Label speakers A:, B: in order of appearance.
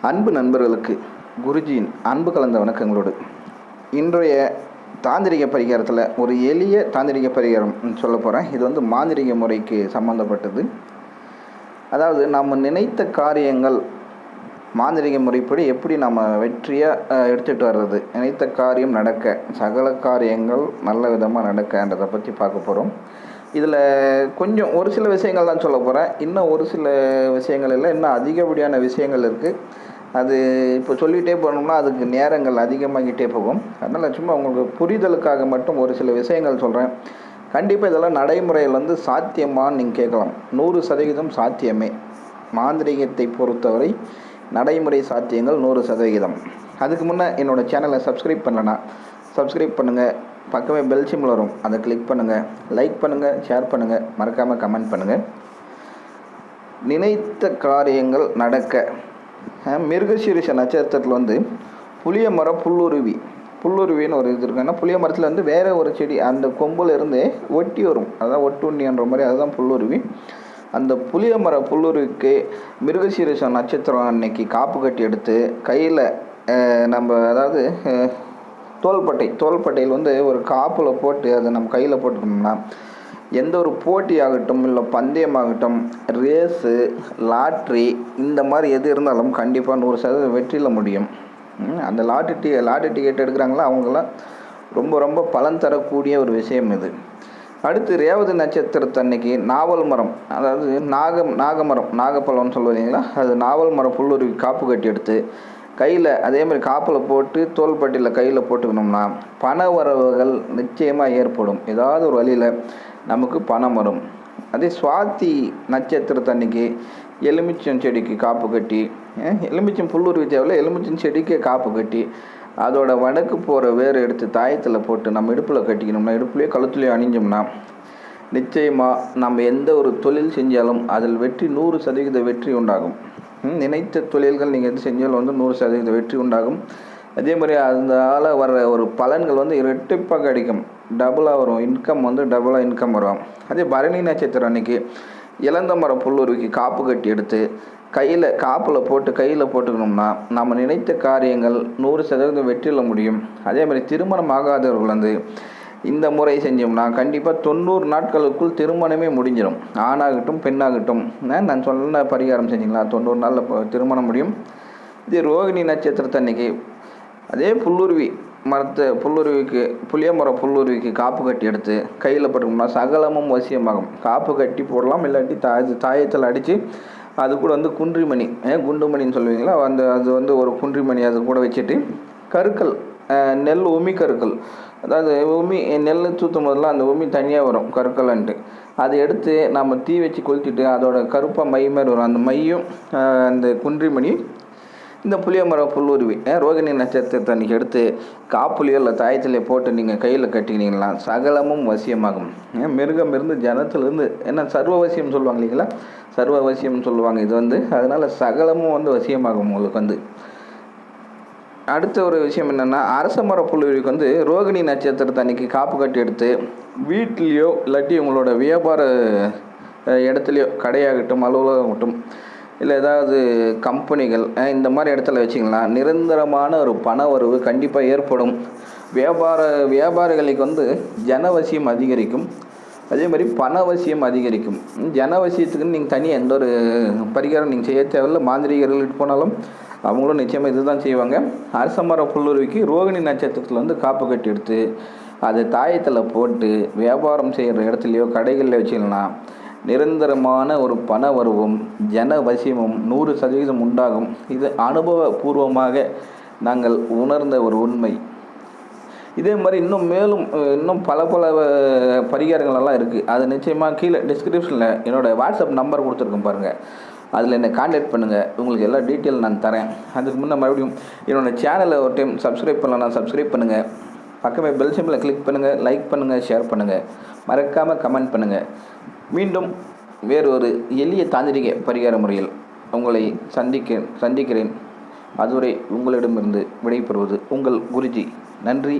A: அன்பு நண்பர்களுக்கு குருஜியின் அன்பு கலந்த வணக்கங்களோடு இன்றைய தாந்திரிக பரிகாரத்தில் ஒரு எளிய தாந்திரிக பரிகாரம் சொல்ல போகிறேன். இது வந்து மாந்திரிக முறைக்கு சம்மந்தப்பட்டது. அதாவது நம்ம நினைத்த காரியங்கள் மாந்திரிக முறைப்படி எப்படி நம்ம வெற்றியாக எடுத்துகிட்டு வர்றது, நினைத்த காரியம் நடக்க, சகல காரியங்கள் நல்ல விதமாக நடக்கன்றதை பற்றி பார்க்க போகிறோம். இதில் கொஞ்சம் ஒரு சில விஷயங்கள் தான் சொல்ல போகிறேன். இன்னும் ஒரு சில விஷயங்கள் இல்லை, இன்னும் அதிகப்படியான விஷயங்கள் இருக்குது. அது இப்போ சொல்லிகிட்டே போனோம்னா அதுக்கு நேரங்கள் அதிகமாகிட்டே போகும். அதனால் சும்மா உங்களுக்கு புரிதலுக்காக மட்டும் ஒரு சில விஷயங்கள் சொல்கிறேன். கண்டிப்பாக இதெல்லாம் நடைமுறையில் வந்து சாத்தியமானு நீங்கள் கேட்கலாம். 100% சாத்தியமே. மாந்திரிகத்தை பொறுத்தவரை நடைமுறை சாத்தியங்கள் 100%. அதுக்கு முன்னே என்னோடய சேனலை சப்ஸ்கிரைப் பண்ணலன்னா சப்ஸ்கிரைப் பண்ணுங்கள். பக்கமே பெல் சிம்பிள் வரும், அதை கிளிக் பண்ணுங்கள். லைக் பண்ணுங்கள், ஷேர் பண்ணுங்கள், மறக்காமல் கமெண்ட் பண்ணுங்கள். நினைத்த காரியங்கள் நடக்க மிருகசீரிஷ நட்சத்திரத்தில் வந்து புளிய மரம் புல்லுருவின்னு ஒரு இது இருக்குன்னா, புளிய மரத்தில் வந்து வேறு ஒரு செடி அந்த கொம்பில் இருந்து ஒட்டி வரும், அதான் ஒட்டுண்ணின்ற மாதிரி, அதுதான் புல்லுருவி. அந்த புளிய மர புல்லுருவிக்கு மிருகசீரிஷ நட்சத்திரம் அன்னைக்கு காப்பு கட்டி எடுத்து கையில் நம்ம, அதாவது தோள்பட்டையில் வந்து ஒரு காப்பில் போட்டு அதை நம்ம கையில் போட்டுக்கணும்னா எந்த ஒரு போட்டி ஆகட்டும், இல்லை பந்தயமாகட்டும், ரேஸு, லாட்ரி, இந்த மாதிரி எது இருந்தாலும் கண்டிப்பாக 100% வெற்றியில் முடியும். அந்த லாட்ரி டிக்கெட் எடுக்கிறாங்களா அவங்களாம் ரொம்ப பலன் தரக்கூடிய ஒரு விஷயம் இது. அடுத்து ரேவதி நட்சத்திரத்து அன்னைக்கு நாவல் மரம், அதாவது நாகமரம், நாகப்பழம்னு சொல்லுவீங்களா, அது நாவல் மரம் புல்லுருவி காப்பு கட்டி எடுத்து கையில் அதேமாதிரி காப்பில் போட்டு தோள்பட்டியில் கையில் போட்டுக்கணும்னா பண வரவுகள் நிச்சயமாக ஏற்படும். ஏதாவது ஒரு வழியில் நமக்கு பணம் வரும். அதே சுவாதி நட்சத்திரத்து அன்னைக்கு எலுமிச்சம் செடிக்கு காப்பு கட்டி, எலுமிச்சம் புல்லுருவி தேவையில்ல, எலுமிச்சம் செடிக்கு காப்பு கட்டி அதோட வடக்கு போகிற வேறு எடுத்து தாயத்தில் போட்டு நம்ம இடுப்பில் கட்டிக்கணும்னா, இடுப்புலேயே கழுத்துலேயே அணிஞ்சோம்னா நிச்சயமாக நம்ம எந்த ஒரு தொழில் செஞ்சாலும் அதில் வெற்றி 100% வெற்றி உண்டாகும். நினைத்த தொழில்கள் நீங்கள் எது செஞ்சாலும் வந்து 100% வெற்றி உண்டாகும். அதே மாதிரி அதனால் வர ஒரு பலன்கள் வந்து இரட்டிப்பாக கிடைக்கும், டபுளாக வரும். இன்கம் வந்து டபுளாக இன்கம் வரும். அதே பரணி நட்சத்திரம் அன்றைக்கி இளந்த மரம் புல்லுருவிக்கு காப்பு கட்டி எடுத்து காப்பில் போட்டு கையில் போட்டுக்கணும்னா நம்ம நினைத்த காரியங்கள் 100% வெற்றியில் முடியும். அதே மாதிரி திருமணம் ஆகாதவர்கள் வந்து இந்த முறை செஞ்சோம்னா கண்டிப்பாக 90 நாட்களுக்குள் திருமணமே முடிஞ்சிடும். ஆணாகட்டும் பெண்ணாகட்டும், நான் சொன்ன பரிகாரம் செஞ்சிங்களா 90 நாளில் திருமணம் முடியும். இதே ரோகிணி நட்சத்திரத்தை அன்னைக்கு அதே புளிய மரம் புல்லுருவிக்கு காப்பு கட்டி எடுத்து கையில் போட்டோம்னா சகலமும் வசியமாகும். காப்பு கட்டி போடலாம், இல்லாட்டி தாயத்தில் அடித்து அது கூட வந்து குன்றிமணி, குண்டுமணின்னு சொல்லுவீங்களா, அது வந்து ஒரு குன்றிமணி அது கூட வச்சுட்டு கருக்கள், நெல் உமி கருக்கள், அதாவது உமி நெல் தூத்தும் போதெல்லாம் அந்த உமி தனியாக வரும் கருக்கள்ன்ட்டு, அதை எடுத்து நம்ம தீ வச்சு கொளுத்திட்டு அதோட கருப்பாக மை மாதிரி வரும். அந்த மையும் அந்த குன்றிமணி இந்த புளிய மரம் புல்லுருவி ரோகிணி நட்சத்திரத்தை அன்றைக்கி எடுத்து காப்புலையோ இல்லை தாயத்திலே போட்டு நீங்கள் கையில் கட்டிக்கினீங்களா சகலமும் வசியமாகும். மிருகம் இருந்து ஜனத்திலிருந்து என்ன சர்வவசியம் சொல்லுவாங்க இல்லைங்களா, சர்வவசியம்னு சொல்லுவாங்க. இது வந்து அதனால் சகலமும் வந்து வசியமாகும் உங்களுக்கு வந்து. அடுத்த ஒரு விஷயம் என்னென்னா, அரச மர புல்லுருவிக்கு வந்து ரோகிணி நட்சத்திரத்தை அன்றைக்கி காப்பு கட்டி எடுத்து வீட்லேயோ இல்லாட்டி உங்களோட வியாபார இடத்துலையோ, கடையாகட்டும் அலுவலகமாகட்டும் இல்லை ஏதாவது கம்பெனிகள் இந்த மாதிரி இடத்துல வச்சிங்கன்னா நிரந்தரமான ஒரு பண வரவு கண்டிப்பாக ஏற்படும். வியாபாரிகளுக்கு வந்து ஜனவசியம் அதிகரிக்கும், அதே மாதிரி பணவசியம் அதிகரிக்கும். ஜனவசியத்துக்குன்னு நீங்கள் தனியாக எந்த ஒரு பரிகாரம் நீங்கள் செய்ய தேவையில்லை. மாந்திரிகர்கள்கிட்ட போனாலும் அவங்களும் நிச்சயமாக இது தான் செய்வாங்க. அரச மர புல்லுருவிக்கு ரோகிணி நட்சத்திரத்தில் வந்து காப்பு கட்டி எடுத்து அதை தாயத்தில் போட்டு வியாபாரம் செய்கிற இடத்துலையோ கடைகளில் வச்சிங்கன்னா நிரந்தரமான ஒரு பண வரவும் ஜனவசியமும் 100% உண்டாகும். இது அனுபவபூர்வமாக நாங்கள் உணர்ந்த ஒரு உண்மை. இதே மாதிரி இன்னும் பல பரிகாரங்களெல்லாம் இருக்குது. அது நிச்சயமாக கீழே டிஸ்கிரிப்ஷனில் என்னோடய வாட்ஸ்அப் நம்பர் கொடுத்துருக்கேன் பாருங்கள், அதில் என்னை கான்டாக்ட் பண்ணுங்கள். உங்களுக்கு எல்லா டீட்டெயில் நான் தரேன். அதுக்கு முன்னே மறுபடியும் என்னோடய சேனலை ஒரு டைம் சப்ஸ்கிரைப் பண்ணலாம், சப்ஸ்கிரைப் பண்ணுங்கள். பக்கமே பெல் சிம்பிளை கிளிக் பண்ணுங்கள், லைக் பண்ணுங்கள், ஷேர் பண்ணுங்கள், மறக்காமல் கமெண்ட் பண்ணுங்கள். மீண்டும் வேறு ஒரு எளிய தாந்திரிக பரிகார முறையில் உங்களை சந்திக்கிறேன். அதுவரை உங்களிடமிருந்து விடைபெறுவது உங்கள் குருஜி. நன்றி.